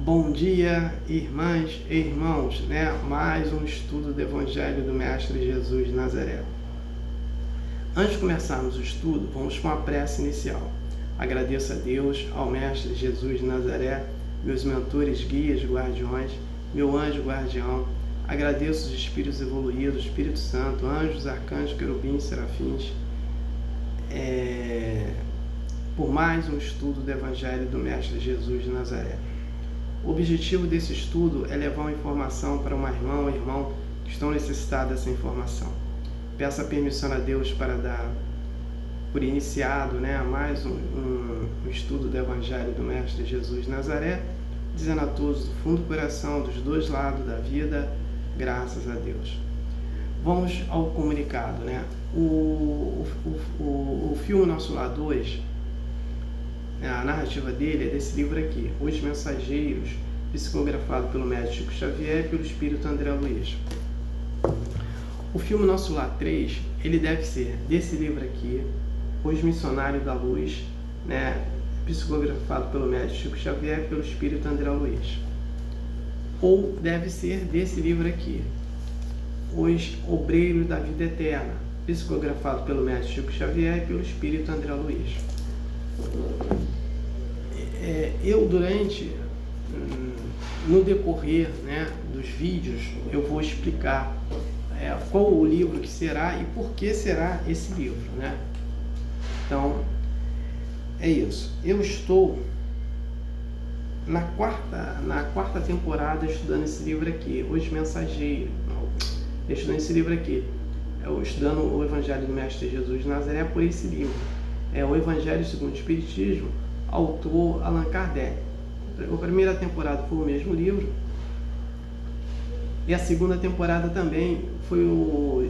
Bom dia, irmãs e irmãos, Mais um estudo do Evangelho do Mestre Jesus de Nazaré. Antes de começarmos o estudo, vamos com a prece inicial. Agradeço a Deus, ao Mestre Jesus de Nazaré, meus mentores, guias, guardiões, meu anjo guardião. Agradeço os espíritos evoluídos, Espírito Santo, anjos, arcanjos, querubins, serafins, por mais um estudo do Evangelho do Mestre Jesus de Nazaré. O objetivo desse estudo é levar uma informação para uma irmã ou irmão que estão necessitados dessa informação. Peço a permissão a Deus para dar por iniciado mais um estudo do Evangelho do Mestre Jesus de Nazaré, dizendo a todos do fundo do coração, dos dois lados da vida, graças a Deus. Vamos ao comunicado. O filme Nosso Lar 2, a narrativa dele é desse livro aqui, Os Mensageiros, psicografado pelo médico Chico Xavier e pelo espírito André Luiz. O filme Nosso Lar 3, ele deve ser desse livro aqui, Os Missionários da Luz, psicografado pelo médico Chico Xavier e pelo espírito André Luiz. Ou deve ser desse livro aqui, Os Obreiros da Vida Eterna, psicografado pelo médico Chico Xavier e pelo espírito André Luiz. No decorrer dos vídeos, eu vou explicar qual o livro que será e por que será esse livro. Então, é isso. Eu estou na quarta temporada estudando esse livro aqui, Os Mensageiros. Estudando esse livro aqui. Estudando o Evangelho do Mestre Jesus de Nazaré por esse livro. É o Evangelho segundo o Espiritismo, autor Allan Kardec. A primeira temporada foi o mesmo livro e a segunda temporada também foi o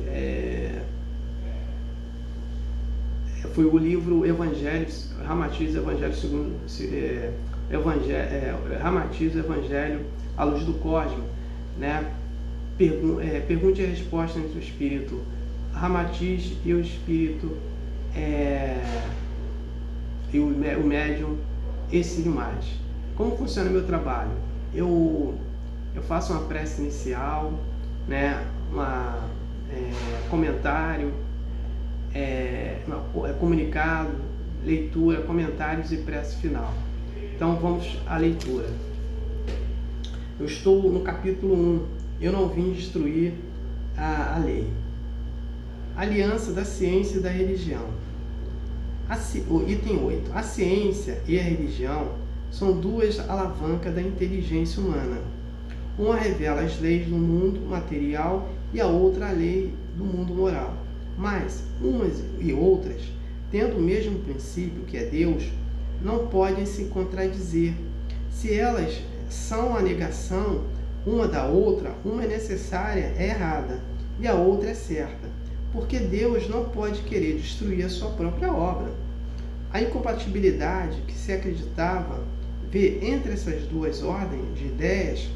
livro Evangelho, Ramatiz Evangelho segundo Ramatiz Evangelho à Luz do Cosmo, pergunte e resposta entre o espírito Ramatiz e o espírito e o médium esse e mais. Como funciona o meu trabalho? Eu faço uma prece inicial, comentário, comunicado, leitura, comentários e prece final. Então vamos à leitura. Eu estou no capítulo 1. Eu não vim destruir a lei. Aliança da ciência e da religião. O item 8. A ciência e a religião são duas alavancas da inteligência humana. Uma revela as leis do mundo material e a outra a lei do mundo moral. Mas umas e outras, tendo o mesmo princípio que é Deus, não podem se contradizer. Se elas são a negação uma da outra, uma é necessária, é errada, e a outra é certa, porque Deus não pode querer destruir a sua própria obra. A incompatibilidade que se acreditava ver entre essas duas ordens de ideias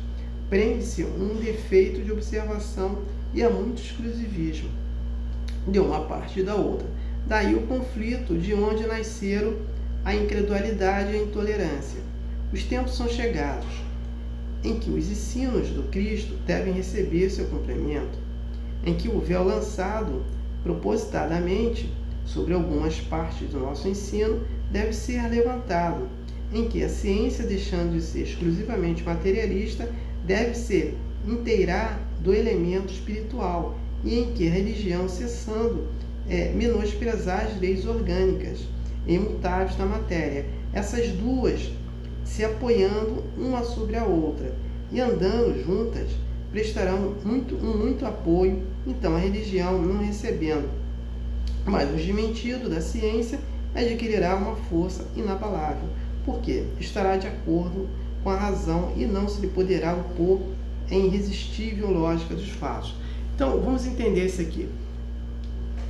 prende-se um defeito de observação e há muito exclusivismo de uma parte e da outra. Daí o conflito, de onde nasceram a incredulidade e a intolerância. Os tempos são chegados em que os ensinos do Cristo devem receber seu cumprimento, em que o véu lançado propositadamente sobre algumas partes do nosso ensino deve ser levantado, em que a ciência, deixando de ser exclusivamente materialista, deve ser inteirar do elemento espiritual, e em que a religião, cessando, menosprezar as leis orgânicas, imutáveis da matéria, essas duas se apoiando uma sobre a outra e andando juntas, prestarão muito apoio. Então a religião, não recebendo mais o desmentido da ciência, adquirirá uma força inabalável, porque estará de acordo com a razão e não se lhe poderá opor em irresistível lógica dos fatos. Então vamos entender isso aqui.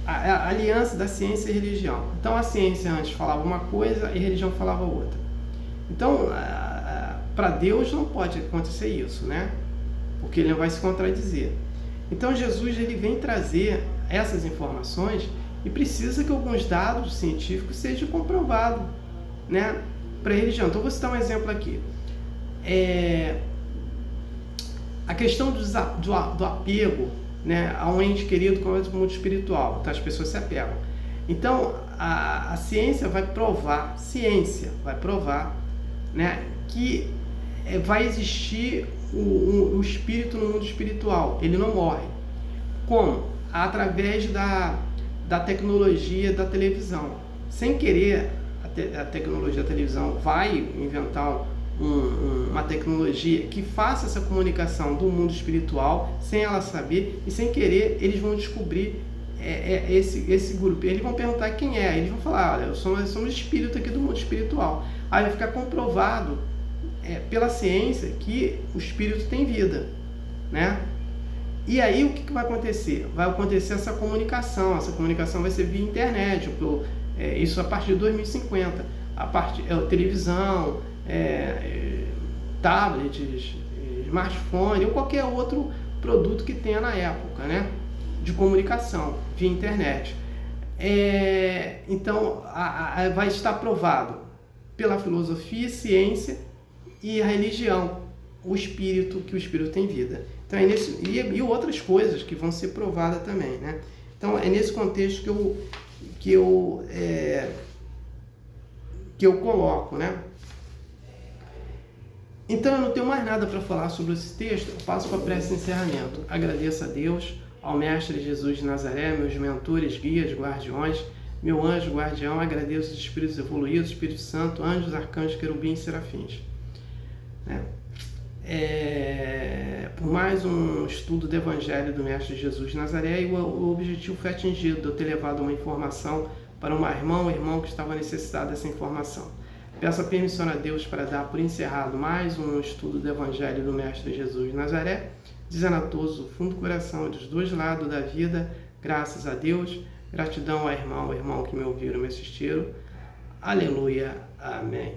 A aliança da ciência e religião. Então a ciência antes falava uma coisa e a religião falava outra. Então para Deus não pode acontecer isso, porque ele não vai se contradizer. Então Jesus ele vem trazer essas informações e precisa que alguns dados científicos sejam comprovados, para a religião. Então vou citar um exemplo aqui. a questão do apego, né, a um ente querido como o mundo espiritual. Então as pessoas se apegam. Então a ciência vai provar, né, que vai existir o espírito no mundo espiritual. Ele não morre. Como? Através da tecnologia da televisão. Sem querer, a tecnologia da televisão vai inventar uma tecnologia que faça essa comunicação do mundo espiritual sem ela saber, e sem querer eles vão descobrir esse grupo. Eles vão perguntar quem é, eles vão falar: olha, nós somos espírito aqui do mundo espiritual. Aí vai ficar comprovado pela ciência que o espírito tem vida, né? E aí o que vai acontecer? Vai acontecer essa comunicação vai ser via internet, isso a partir de 2050, televisão, tablets, smartphone ou qualquer outro produto que tenha na época, né, de comunicação via internet. Então vai estar provado pela filosofia, ciência e a religião, que o espírito tem vida. Então e outras coisas que vão ser provadas também, né? Então é nesse contexto que eu coloco, né? Então eu não tenho mais nada para falar sobre esse texto. Eu passo para a prece de encerramento. Agradeço a Deus, ao Mestre Jesus de Nazaré, meus mentores, guias, guardiões, meu anjo guardião. Agradeço os espíritos evoluídos, Espírito Santo, anjos, arcanjos, querubins e serafins, né? Por mais um estudo do Evangelho do Mestre Jesus de Nazaré, e o objetivo foi atingido, de eu ter levado uma informação para um irmão que estava necessitado dessa informação. Peço a permissão a Deus para dar por encerrado mais um estudo do Evangelho do Mestre Jesus de Nazaré, dizendo a todos do fundo do coração, dos dois lados da vida, graças a Deus, gratidão ao irmão que me ouviram, me assistiram. Aleluia. Amém.